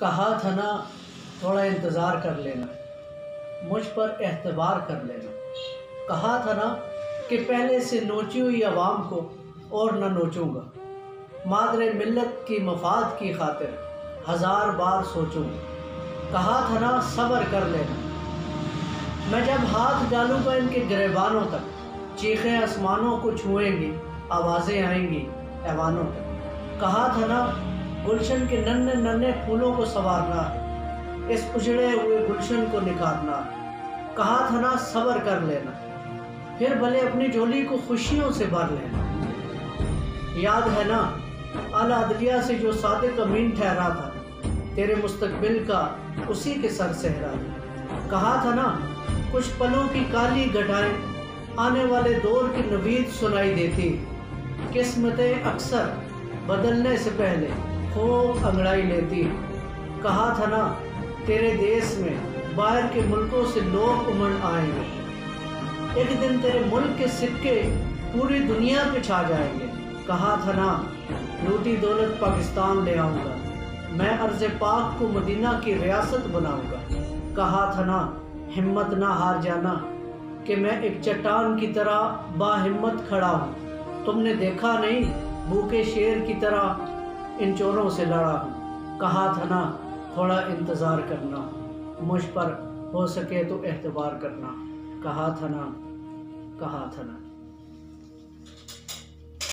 کہا تھا نا تھوڑا انتظار کر لینا، مجھ پر اعتبار کر لینا۔ کہا تھا نا کہ پہلے سے نوچی ہوئی عوام کو اور نہ نوچوں گا، مادر ملت کی مفاد کی خاطر ہزار بار سوچوں گا۔ کہا تھا نا صبر کر لینا، میں جب ہاتھ ڈالوں گا ان کے گریبانوں تک، چیخیں آسمانوں کو چھوئیں گی، آوازیں آئیں گی ایوانوں تک۔ کہا تھا نا گلشن کے ننھے ننھے پھولوں کو سنوارنا ہے، اس اجڑے ہوئے گلشن کو نکھارنا ہے۔ کہا تھا نا صبر کر لینا، پھر بھلے اپنی جھولی کو خوشیوں سے بھر لینا۔ یاد ہے نا اعلیٰ عدلیہ سے جو صادق امین ٹھہرا تھا، تیرے مستقبل کا اسی کے سر سہرا تھا۔ کہا تھا نا کچھ پلوں کی کالی گھٹائیں آنے والے دور کی نوید سنائی دیتی، قسمتیں اکثر بدلنے سے پہلے خوب انگڑائی لیتی۔ کہا تھا نا تیرے دیس میں باہر کے ملکوں سے لوگ امڑ آئیں گے، ایک دن تیرے ملک کے سکے پوری دنیا پہ چھا جائیں گے۔ کہا تھا نا لوٹی دولت پاکستان لے آؤں گا، میں ارض پاک کو مدینہ کی ریاست بناؤں گا۔ کہا تھا نا ہمت نہ ہار جانا کہ میں ایک چٹان کی طرح باہمت کھڑا ہوں، تم نے دیکھا نہیں بھوکے شیر کی طرح ان چوروں سے لڑا ہوں۔ کہا تھا نا تھوڑا انتظار کرنا، مجھ پر ہو سکے تو اعتبار کرنا۔ کہا تھا نا، کہا تھا نا۔